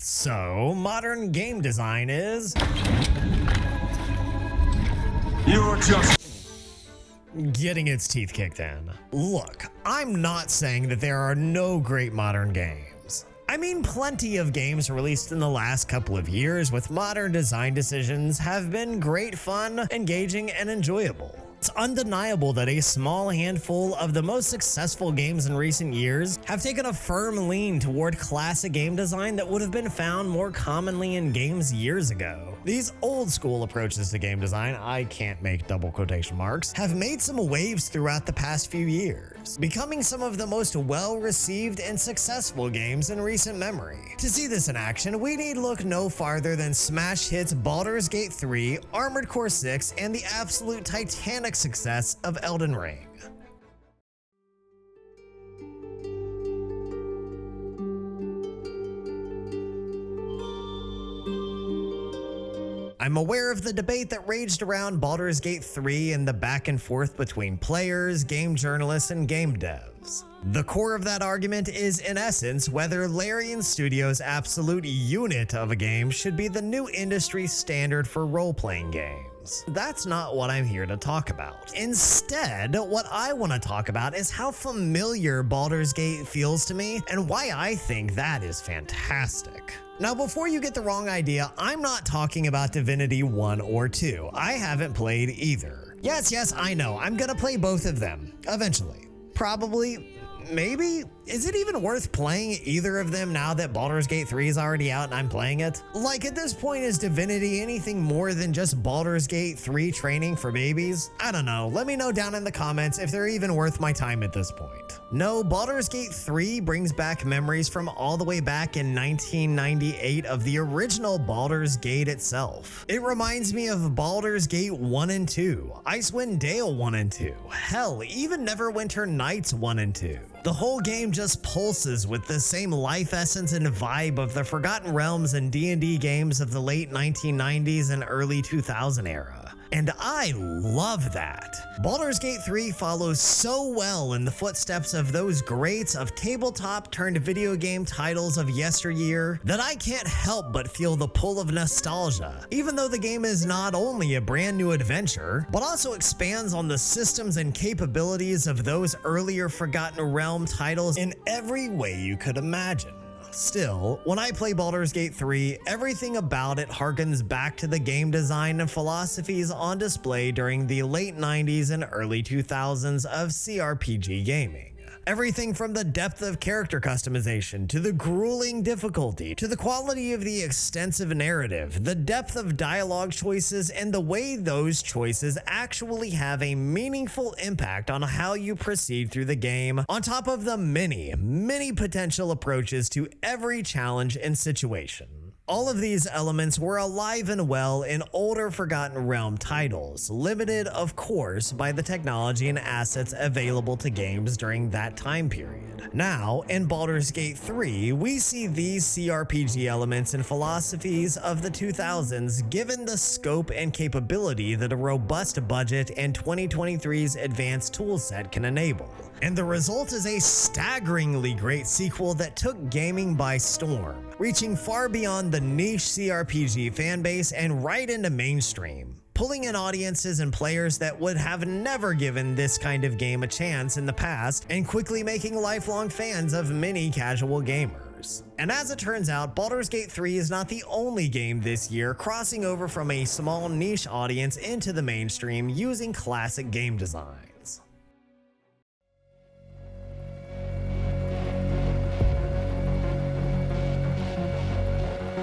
So, modern game design is You're just getting its teeth kicked in. Look, I'm not saying that there are no great modern games. I mean, plenty of games released in the last couple of years with modern design decisions have been great fun, engaging, and enjoyable. It's undeniable that a small handful of the most successful games in recent years have taken a firm lean toward classic game design that would have been found more commonly in games years ago. These old school approaches to game design, I can't make double quotation marks, have made some waves throughout the past few years, becoming some of the most well-received and successful games in recent memory. To see this in action, we need look no farther than smash hits Baldurs Gate 3, Armored Core 6, and the absolute titanic success of Elden Ring. I'm aware of the debate that raged around Baldurs Gate 3 and the back and forth between players, game journalists, and game devs. The core of that argument is, in essence, whether Larian Studios' absolute unit of a game should be the new industry standard for role-playing games. That's not what I'm here to talk about. Instead, what I want to talk about is how familiar Baldur's Gate feels to me and why I think that is fantastic. Now, before you get the wrong idea, I'm not talking about Divinity 1 or 2. I haven't played either. Yes, I know. I'm gonna play both of them. Eventually. Probably. Maybe? Is it even worth playing either of them now that Baldur's Gate 3 is already out and I'm playing it? Like, at this point, is Divinity anything more than just Baldur's Gate 3 training for babies? I don't know. Let me know down in the comments if they're even worth my time at this point. No, Baldur's Gate 3 brings back memories from all the way back in 1998 of the original Baldur's Gate itself. It reminds me of Baldur's Gate 1 and 2, Icewind Dale 1 and 2, hell, even Neverwinter Nights 1 and 2. The whole game just pulses with the same life essence and vibe of the Forgotten Realms and D&D games of the late 1990s and early 2000 era. And I love that. Baldur's Gate 3 follows so well in the footsteps of those greats of tabletop turned video game titles of yesteryear that I can't help but feel the pull of nostalgia, even though the game is not only a brand new adventure, but also expands on the systems and capabilities of those earlier Forgotten Realm titles in every way you could imagine. Still, when I play Baldur's Gate 3, everything about it harkens back to the game design and philosophies on display during the late 90s and early 2000s of CRPG gaming. Everything from the depth of character customization, to the grueling difficulty, to the quality of the extensive narrative, the depth of dialogue choices, and the way those choices actually have a meaningful impact on how you proceed through the game, on top of the many potential approaches to every challenge and situation. All of these elements were alive and well in older Forgotten Realm titles, limited, of course, by the technology and assets available to games during that time period. Now, in Baldur's Gate 3, we see these CRPG elements and philosophies of the 2000s given the scope and capability that a robust budget and 2023's advanced toolset can enable. And the result is a staggeringly great sequel that took gaming by storm, reaching far beyond the niche CRPG fanbase and right into mainstream, pulling in audiences and players that would have never given this kind of game a chance in the past, and quickly making lifelong fans of many casual gamers. And as it turns out, Baldur's Gate 3 is not the only game this year crossing over from a small niche audience into the mainstream using classic game designs.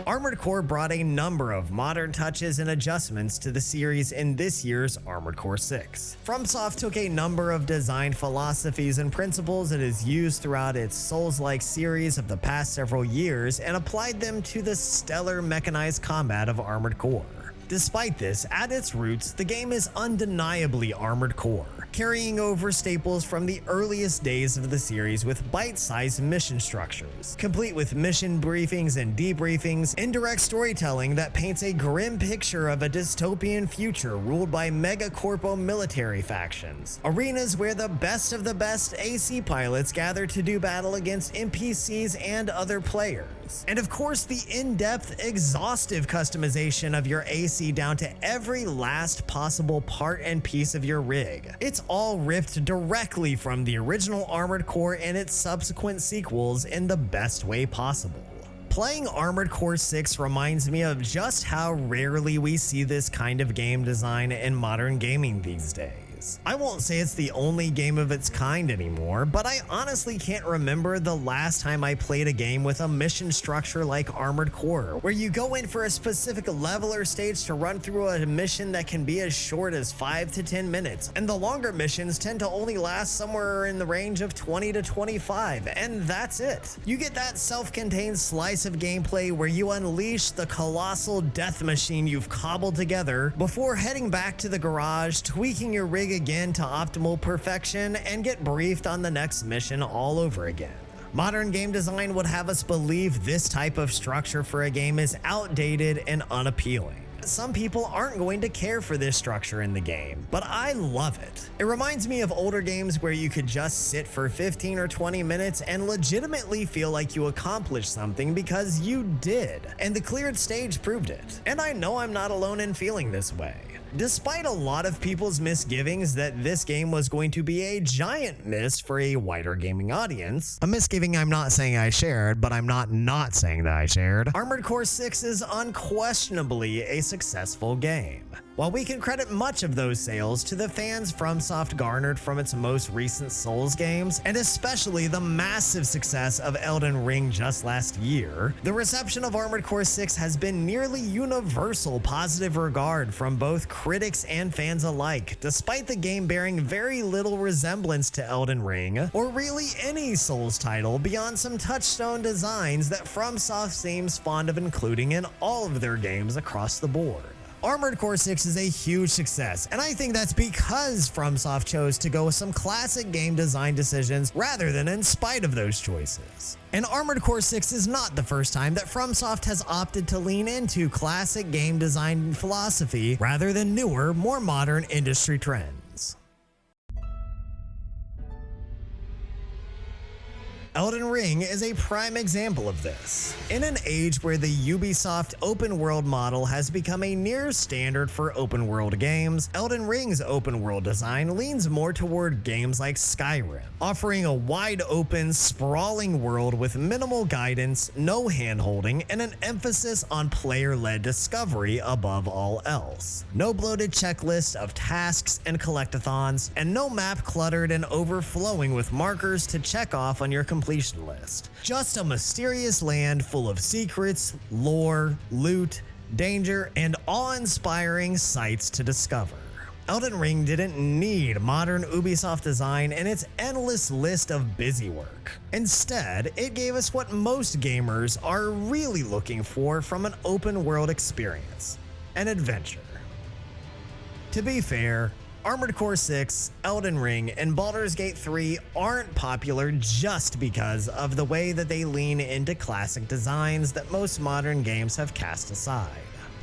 Armored Core brought a number of modern touches and adjustments to the series in this year's Armored Core 6. FromSoft took a number of design philosophies and principles it has used throughout its Souls-like series of the past several years and applied them to the stellar mechanized combat of Armored Core. Despite this, at its roots, the game is undeniably Armored Core, carrying over staples from the earliest days of the series with bite-sized mission structures, complete with mission briefings and debriefings, indirect storytelling that paints a grim picture of a dystopian future ruled by megacorpo military factions, arenas where the best of the best AC pilots gather to do battle against NPCs and other players, settings. And of course, the in-depth, exhaustive customization of your AC down to every last possible part and piece of your rig. It's all ripped directly from the original Armored Core and its subsequent sequels in the best way possible. Playing Armored Core 6 reminds me of just how rarely we see this kind of game design in modern gaming these days. I won't say it's the only game of its kind anymore, but I honestly can't remember the last time I played a game with a mission structure like Armored Core, where you go in for a specific level or stage to run through a mission that can be as short as 5 to 10 minutes, and the longer missions tend to only last somewhere in the range of 20 to 25, and that's it. You get that self-contained slice of gameplay where you unleash the colossal death machine you've cobbled together before heading back to the garage, tweaking your rig again to optimal perfection, and get briefed on the next mission all over again. Modern game design would have us believe this type of structure for a game is outdated and unappealing. Some people aren't going to care for this structure in the game, but I love it. It reminds me of older games where you could just sit for 15 or 20 minutes and legitimately feel like you accomplished something because you did, and the cleared stage proved it. And I know I'm not alone in feeling this way. Despite a lot of people's misgivings that this game was going to be a giant miss for a wider gaming audience, a misgiving I'm not saying I shared, but I'm not saying that I shared, Armored Core 6 is unquestionably a successful game. While we can credit much of those sales to the fans FromSoft garnered from its most recent Souls games, and especially the massive success of Elden Ring just last year, the reception of Armored Core 6 has been nearly universal positive regard from both critics and fans alike, despite the game bearing very little resemblance to Elden Ring, or really any Souls title beyond some touchstone designs that FromSoft seems fond of including in all of their games across the board. Armored Core 6 is a huge success, and I think that's because FromSoft chose to go with some classic game design decisions rather than in spite of those choices. And Armored Core 6 is not the first time that FromSoft has opted to lean into classic game design philosophy rather than newer, more modern industry trends. Elden Ring is a prime example of this. In an age where the Ubisoft open world model has become a near standard for open world games, Elden Ring's open world design leans more toward games like Skyrim, offering a wide open, sprawling world with minimal guidance, no hand-holding, and an emphasis on player-led discovery above all else. No bloated checklist of tasks and collectathons, and no map cluttered and overflowing with markers to check off on your completion list. Just a mysterious land full of secrets, lore, loot, danger, and awe-inspiring sights to discover. Elden Ring didn't need modern Ubisoft design and its endless list of busy work. Instead, it gave us what most gamers are really looking for from an open world experience: an adventure. To be fair, Armored Core 6, Elden Ring, and Baldurs Gate 3 aren't popular just because of the way that they lean into classic designs that most modern games have cast aside.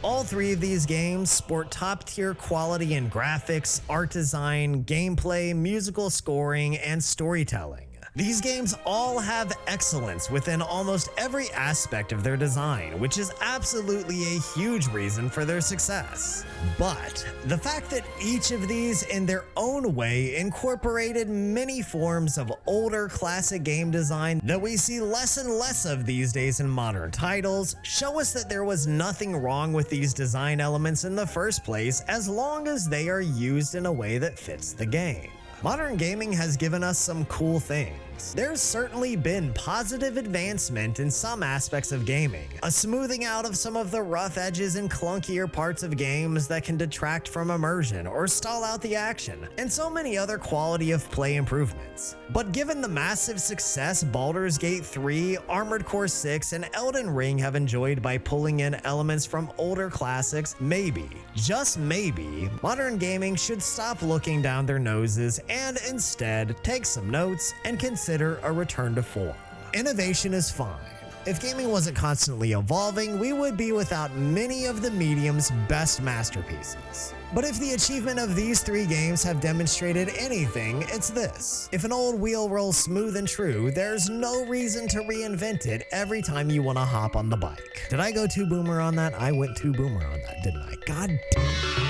All three of these games sport top-tier quality in graphics, art design, gameplay, musical scoring, and storytelling. These games all have excellence within almost every aspect of their design, which is absolutely a huge reason for their success. But the fact that each of these in their own way incorporated many forms of older classic game design that we see less and less of these days in modern titles show us that there was nothing wrong with these design elements in the first place as long as they are used in a way that fits the game. Modern gaming has given us some cool things. There's certainly been positive advancement in some aspects of gaming, a smoothing out of some of the rough edges and clunkier parts of games that can detract from immersion or stall out the action, and so many other quality of play improvements. But given the massive success Baldurs Gate 3, Armored Core 6, and Elden Ring have enjoyed by pulling in elements from older classics, maybe, just maybe, modern gaming should stop looking down their noses and instead take some notes and consider a return to form. Innovation is fine. If gaming wasn't constantly evolving, we would be without many of the medium's best masterpieces. But if the achievement of these 3 games have demonstrated anything, it's this. If an old wheel rolls smooth and true, there's no reason to reinvent it every time you want to hop on the bike. Did I go too boomer on that? I went too boomer on that, didn't I? God damn.